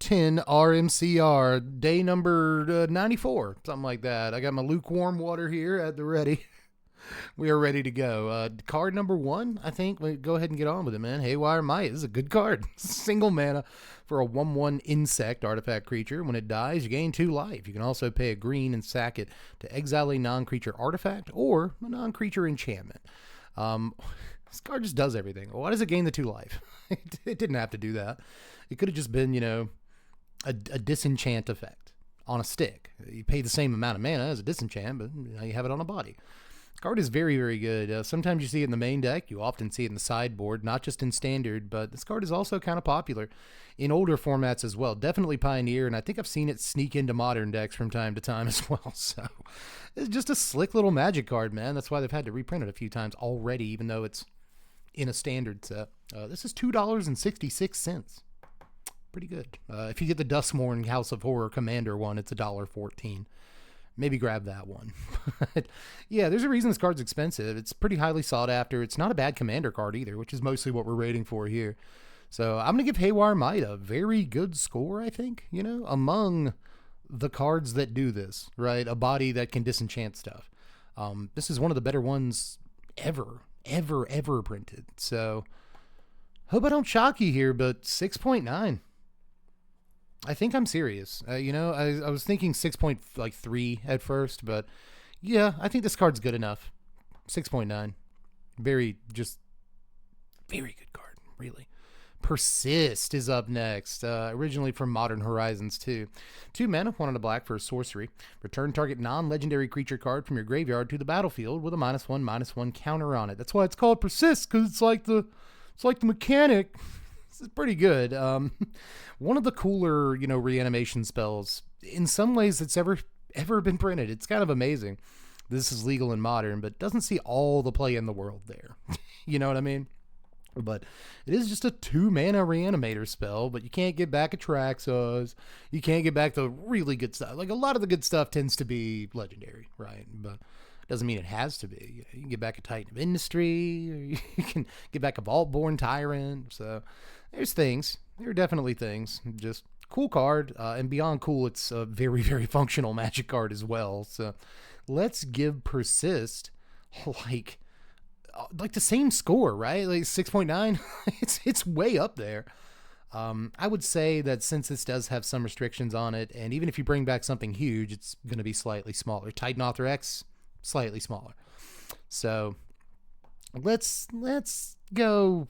10 RMCR, day number 94, something like that. I got my lukewarm water here at the ready. We are ready to go. Card number 1, I think. Go ahead and get on with it, man. Haywiremite. This is a good card. Single mana for a 1/1 insect artifact creature. When it dies, you gain 2 life. You can also pay a green and sack it to exile a non-creature artifact or a non-creature enchantment. This card just does everything. Why does it gain the 2 life? It didn't have to do that. It could have just been, a disenchant effect on a stick. You pay the same amount of mana as a disenchant, but now you have it on a body. Card is very, very good. Sometimes you see it in the main deck. You often see it in the sideboard, not just in standard, but this card is also kind of popular in older formats as well. Definitely Pioneer, and I think I've seen it sneak into modern decks from time to time as well. So it's just a slick little Magic card, man. That's why they've had to reprint it a few times already, even though it's in a standard set. This is $2.66. Pretty good. If you get the Duskmourn House of Horror Commander one, it's $1.14. Maybe grab that one. But yeah, there's a reason this card's expensive. It's pretty highly sought after. It's not a bad commander card either, which is mostly what we're rating for here. So I'm going to give Haywiremite a very good score, I think, among the cards that do this, right? A body that can disenchant stuff. This is one of the better ones ever printed. So hope I don't shock you here, but 6.9. I think I'm serious. I was thinking 6.3 at first, but yeah, I think this card's good enough. 6.9. Very good card, really. Persist is up next, originally from Modern Horizons 2. 2 mana, 1 and a black for a sorcery. Return target non-legendary creature card from your graveyard to the battlefield with a -1/-1 counter on it. That's why it's called Persist, because it's like the mechanic. This is pretty good. One of the cooler, reanimation spells in some ways that's ever been printed. It's kind of amazing. This is legal in Modern, but doesn't see all the play in the world there. You know what I mean? But it is just a 2 mana reanimator spell, but you can't get back Atraxos. You can't get back the really good stuff. Like, a lot of the good stuff tends to be legendary, right? But it doesn't mean it has to be. You can get back a Titan of Industry, or you can get back a Vault-Born Tyrant. So there's things. There are definitely things. Just cool card. And beyond cool, it's a very, very functional Magic card as well. So let's give Persist like the same score, right? Like 6.9. It's way up there. I would say that since this does have some restrictions on it, and even if you bring back something huge, it's going to be slightly smaller. Titan Author X, slightly smaller. So let's go.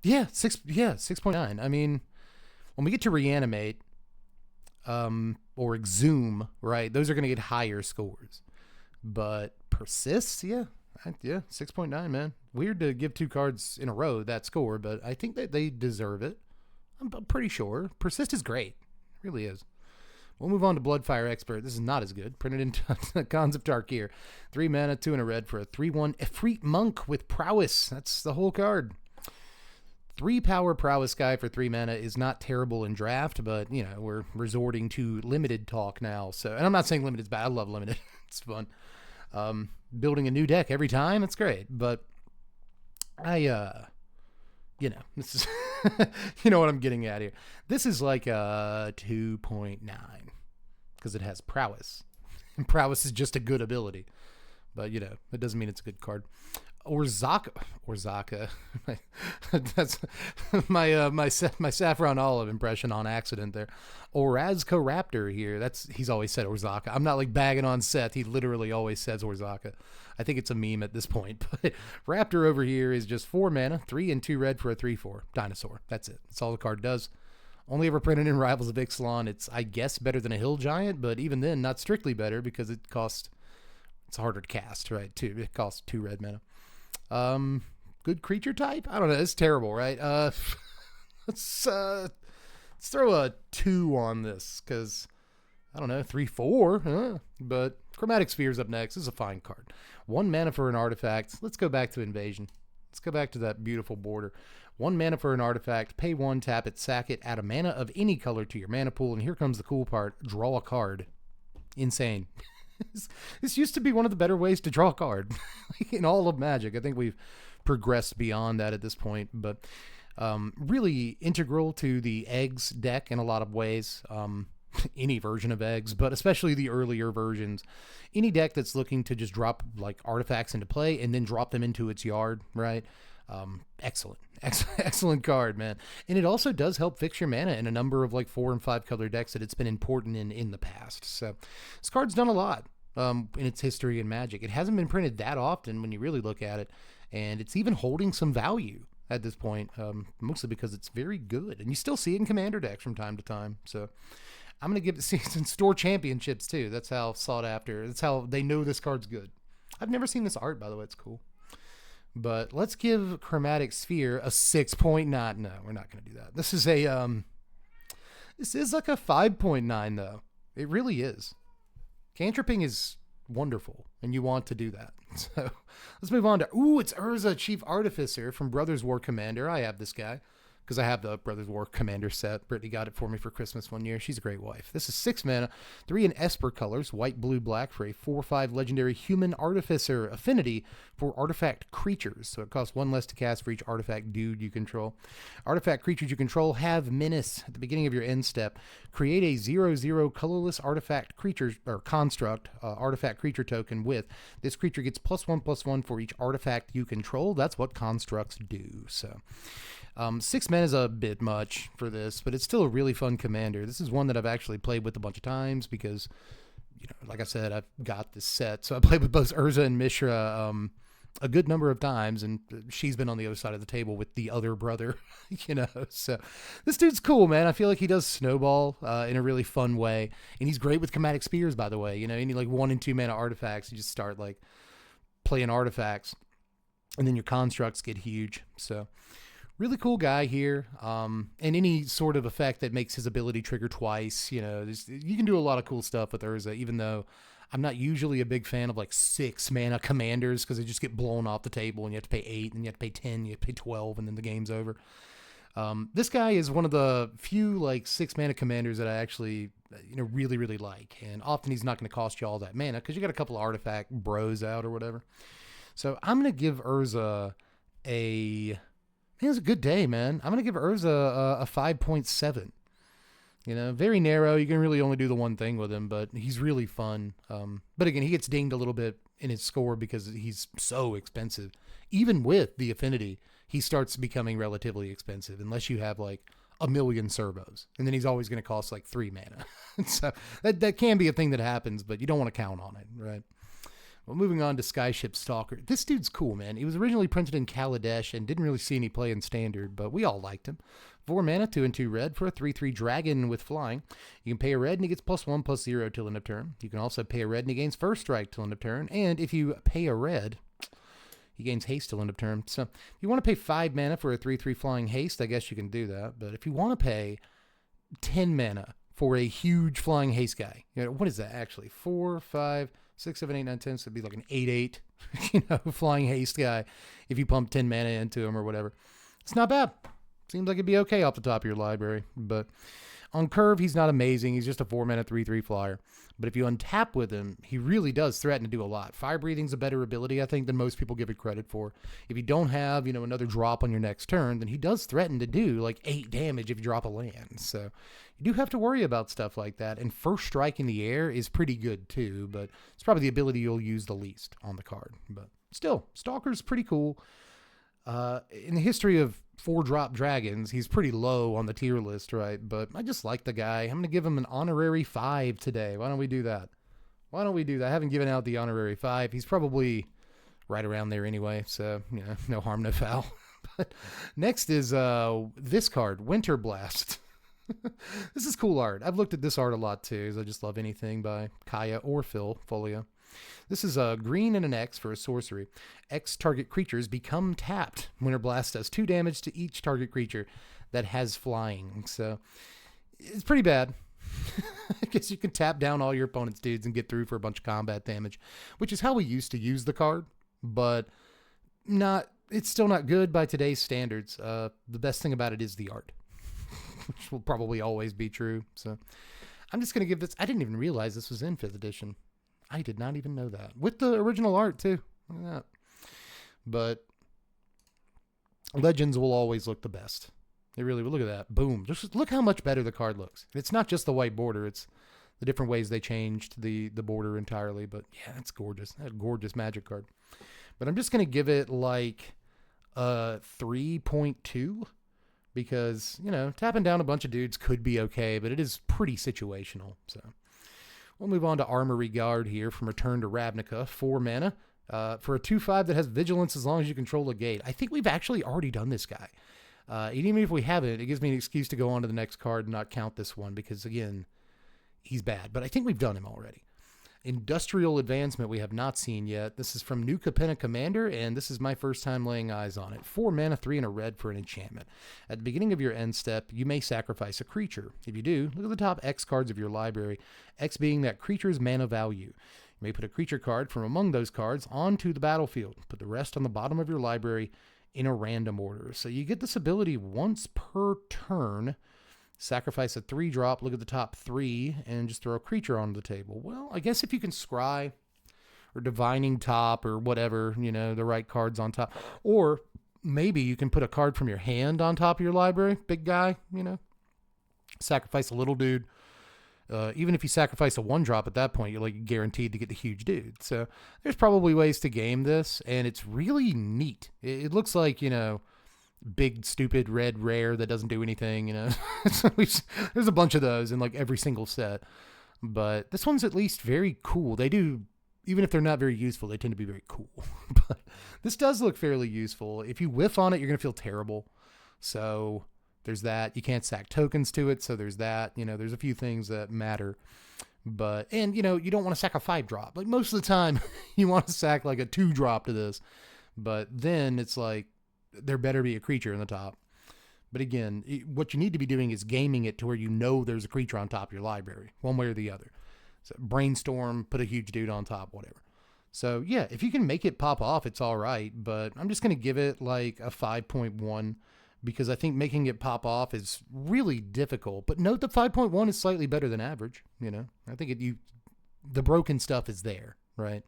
Yeah, 6.9. I mean, when we get to Reanimate, or Exhume, right? Those are going to get higher scores. But Persist, yeah, 6.9, man. Weird to give 2 cards in a row that score, but I think that they deserve it. I'm pretty sure. Persist is great. It really is. We'll move on to Bloodfire Expert. This is not as good. Printed into Cons of Tarkir. 3 mana, 2 and a red for a 3/1 Efreet Monk with Prowess. That's the whole card. 3 power Prowess guy for 3 mana is not terrible in draft, but, we're resorting to limited talk now. So, and I'm not saying limited is bad. I love limited. It's fun. Building a new deck every time, it's great. But this is, you know what I'm getting at here. This is like a 2.9 because it has Prowess. And Prowess is just a good ability. But, it doesn't mean it's a good card. Orzaka. That's my Saffron Olive impression on accident there. Orazka Raptor here. He's always said Orzaka. I'm not like bagging on Seth. He literally always says Orzaka. I think it's a meme at this point. But Raptor over here is just 4 mana, 3 and 2 red for a 3/4 dinosaur. That's it. That's all the card does. Only ever printed in Rivals of Ixalan. It's, I guess, better than a Hill Giant, but even then, not strictly better because it's harder to cast, right? It costs 2 red mana. Good creature type? I don't know. It's terrible, right? Let's throw a 2 on this because, I don't know, 3/4. But Chromatic Sphere's up next. This is a fine card. 1 mana for an artifact. Let's go back to Invasion. Let's go back to that beautiful border. 1 mana for an artifact. Pay 1, tap it, sack it. Add a mana of any color to your mana pool. And here comes the cool part. Draw a card. Insane. This used to be one of the better ways to draw a card in all of Magic. I think we've progressed beyond that at this point. But Really integral to the eggs deck in a lot of ways. Any version of eggs, but especially the earlier versions. Any deck that's looking to just drop like artifacts into play and then drop them into its yard, right? Excellent, excellent card, man. And it also does help fix your mana in a number of like 4 and 5 color decks that it's been important in the past. So this card's done a lot in its history in Magic. It hasn't been printed that often when you really look at it, and it's even holding some value at this point, mostly because it's very good, and you still see it in Commander decks from time to time. So I'm going to give it in store championships too. That's how sought after. That's how they know this card's good. I've never seen this art, by the way. It's cool. But let's give Chromatic Sphere a 6.9. No, we're not going to do that. This is like a 5.9 though. It really is. Cantripping is wonderful, and you want to do that. So let's move on to, it's Urza, Chief Artificer from Brothers War Commander. I have this guy because I have the Brothers War Commander set. Brittany got it for me for Christmas one year. She's a great wife. This is 6 mana, 3 in Esper colors, white, blue, black, for a 4/5 legendary Human Artificer affinity for artifact creatures. So it costs 1 less to cast for each artifact dude you control. Artifact creatures you control have menace at the beginning of your end step. Create a 0/0 colorless artifact creature or construct artifact creature token with. This creature gets +1/+1 for each artifact you control. That's what constructs do. So 6 mana is a bit much for this, but it's still a really fun commander. This is one that I've actually played with a bunch of times because, you know, like I said, I've got this set. So I played with both Urza and Mishra a good number of times, and she's been on the other side of the table with the other brother, you know. So this dude's cool, man. I feel like he does snowball in a really fun way, and he's great with Chromatic Spears, by the way. You know, any like 1 and 2 mana artifacts, you just start like playing artifacts, and then your constructs get huge. So really cool guy here, and any sort of effect that makes his ability trigger twice, you know, you can do a lot of cool stuff with Urza, even though I'm not usually a big fan of like 6 mana commanders because they just get blown off the table and you have to pay 8, and you have to pay 10, you have to pay 12, and then the game's over. This guy is one of the few like 6 mana commanders that I actually, you know, really, really like, and often he's not going to cost you all that mana because you got a couple of artifact bros out or whatever. So I'm going to give Urza it was a good day, man. I'm going to give Urza a 5.7. You know, very narrow. You can really only do the one thing with him, but he's really fun. But again, he gets dinged a little bit in his score because he's so expensive. Even with the affinity, he starts becoming relatively expensive unless you have like a million servos. And then he's always going to cost like 3 mana. So that can be a thing that happens, but you don't want to count on it, right? Well, moving on to Skyship Stalker. This dude's cool, man. He was originally printed in Kaladesh and didn't really see any play in Standard, but we all liked him. 4 mana, 2 and 2 red for a 3/3 dragon with flying. You can pay a red and he gets +1/+0 till end of turn. You can also pay a red and he gains first strike till end of turn. And if you pay a red, he gains haste till end of turn. So if you want to pay 5 mana for a 3/3 flying haste, I guess you can do that. But if you want to pay 10 mana for a huge flying haste guy, you know, what is that actually? 4, 5, 6, 7, 8, 9, 10, so it'd be like an 8/8, you know, flying haste guy if you pump 10 mana into him or whatever. It's not bad. Seems like it'd be okay off the top of your library, but on curve, he's not amazing. He's just a 4 mana 3/3 flyer. But if you untap with him, he really does threaten to do a lot. Fire breathing's a better ability, I think, than most people give it credit for. If you don't have, you know, another drop on your next turn, then he does threaten to do like 8 damage if you drop a land. So you do have to worry about stuff like that. And first strike in the air is pretty good too, but it's probably the ability you'll use the least on the card. But still, Stalker's pretty cool. In the history of 4-drop dragons, he's pretty low on the tier list, right? But I just like the guy. I'm going to give him an honorary 5 today. Why don't we do that? I haven't given out the honorary 5. He's probably right around there anyway, so, you know, no harm, no foul. But next is this card, Winter Blast. This is cool art. I've looked at this art a lot too, as I just love anything by Kaya or Phil Folio. This is a green and an X for a sorcery. X target creatures become tapped. Winter Blast does 2 damage to each target creature that has flying. So it's pretty bad. I guess you can tap down all your opponent's dudes and get through for a bunch of combat damage, which is how we used to use the card, but it's still not good by today's standards. The best thing about it is the art, which will probably always be true. So I'm just going to give this. I didn't even realize this was in 5th edition. I did not even know that. With the original art, too. Look at that. But Legends will always look the best. They really will. Look at that. Boom. Just look how much better the card looks. It's not just the white border. It's the different ways they changed the border entirely. But yeah, that's gorgeous. That gorgeous Magic card. But I'm just going to give it like a 3.2 because, you know, tapping down a bunch of dudes could be okay, but it is pretty situational. So we'll move on to Armory Guard here from Return to Ravnica. 4 mana. For a 2/5 that has vigilance as long as you control a gate. I think we've actually already done this guy. Even if we haven't, it gives me an excuse to go on to the next card and not count this one because, again, he's bad. But I think we've done him already. Industrial Advancement we have not seen yet. This is from New Capenna Commander, and this is my first time laying eyes on it. 4 mana, 3 and a red for an enchantment. At the beginning of your end step, you may sacrifice a creature. If you do, look at the top X cards of your library, X being that creature's mana value. You may put a creature card from among those cards onto the battlefield. Put the rest on the bottom of your library in a random order. So you get this ability once per turn. Sacrifice a 3-drop, look at the top 3, and just throw a creature onto the table. Well, I guess if you can scry or divining top or whatever, you know, the right cards on top. Or maybe you can put a card from your hand on top of your library. Big guy, you know. Sacrifice a little dude. Even if you sacrifice a 1-drop at that point, you're like guaranteed to get the huge dude. So there's probably ways to game this, and it's really neat. It looks like, you know, big, stupid, red rare that doesn't do anything, you know. There's a bunch of those in like every single set. But this one's at least very cool. They do, even if they're not very useful, they tend to be very cool. But this does look fairly useful. If you whiff on it, you're going to feel terrible. So there's that. You can't sack tokens to it, so there's that. You know, there's a few things that matter. But, and, you know, you don't want to sack a 5-drop. Like, most of the time, you want to sack, like, a 2-drop to this. But then it's like, there better be a creature in the top. But again, what you need to be doing is gaming it to where you know there's a creature on top of your library, one way or the other. So brainstorm, put a huge dude on top, whatever. So, yeah, if you can make it pop off, it's all right. But I'm just going to give it, like, a 5.1. Because I think making it pop off is really difficult. But note that 5.1 is slightly better than average, you know. I think the broken stuff is there, right?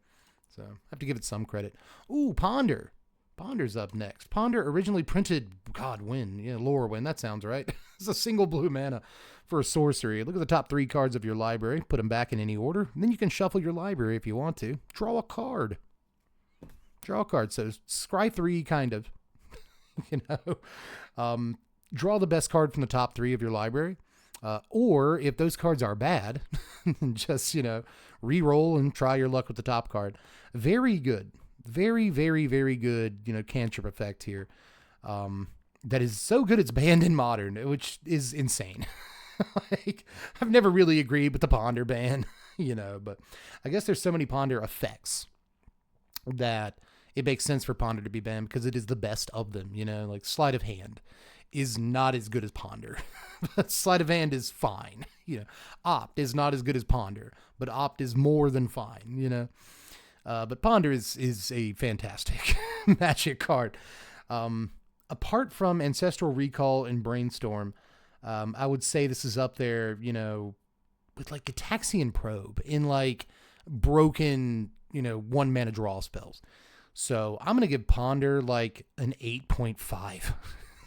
So I have to give it some credit. Ooh, Ponder. Ponder's up next. Ponder originally printed, God, when? Yeah, Lorwyn, that sounds right. It's a single blue mana for a sorcery. Look at the top 3 cards of your library. Put them back in any order. And then you can shuffle your library if you want to. Draw a card. Draw a card. So scry 3, kind of. You know, draw the best card from the top 3 of your library, or if those cards are bad, just, you know, re-roll and try your luck with the top card. Very good, very, very, very good, you know, cantrip effect here. That is so good it's banned in Modern, which is insane. Like, I've never really agreed with the Ponder ban, you know, but I guess there's so many Ponder effects that it makes sense for Ponder to be banned because it is the best of them, you know, like Sleight of Hand is not as good as Ponder. But Sleight of Hand is fine, you know. Opt is not as good as Ponder, but Opt is more than fine, you know. But Ponder is a fantastic Magic card. Apart from Ancestral Recall and Brainstorm, I would say this is up there, you know, with like Gitaxian Probe in like broken, you know, 1 mana draw spells. So I'm going to give Ponder like an 8.5.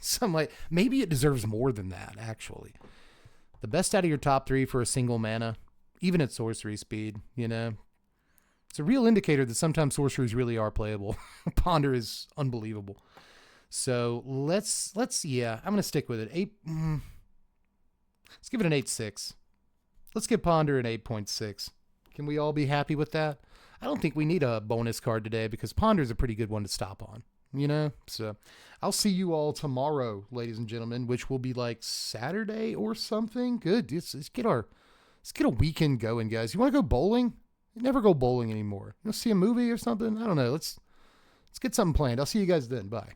So I'm like, maybe it deserves more than that, actually. The best out of your top 3 for a single mana, even at sorcery speed, you know. It's a real indicator that sometimes sorceries really are playable. Ponder is unbelievable. So let's yeah, I'm going to stick with it. Let's give it an 8.6. Let's give Ponder an 8.6. Can we all be happy with that? I don't think we need a bonus card today because Ponder's a pretty good one to stop on, you know? So I'll see you all tomorrow, ladies and gentlemen, which will be like Saturday or something. Good. Let's get a weekend going, guys. You want to go bowling? You never go bowling anymore. You want to see a movie or something? I don't know. Let's get something planned. I'll see you guys then. Bye.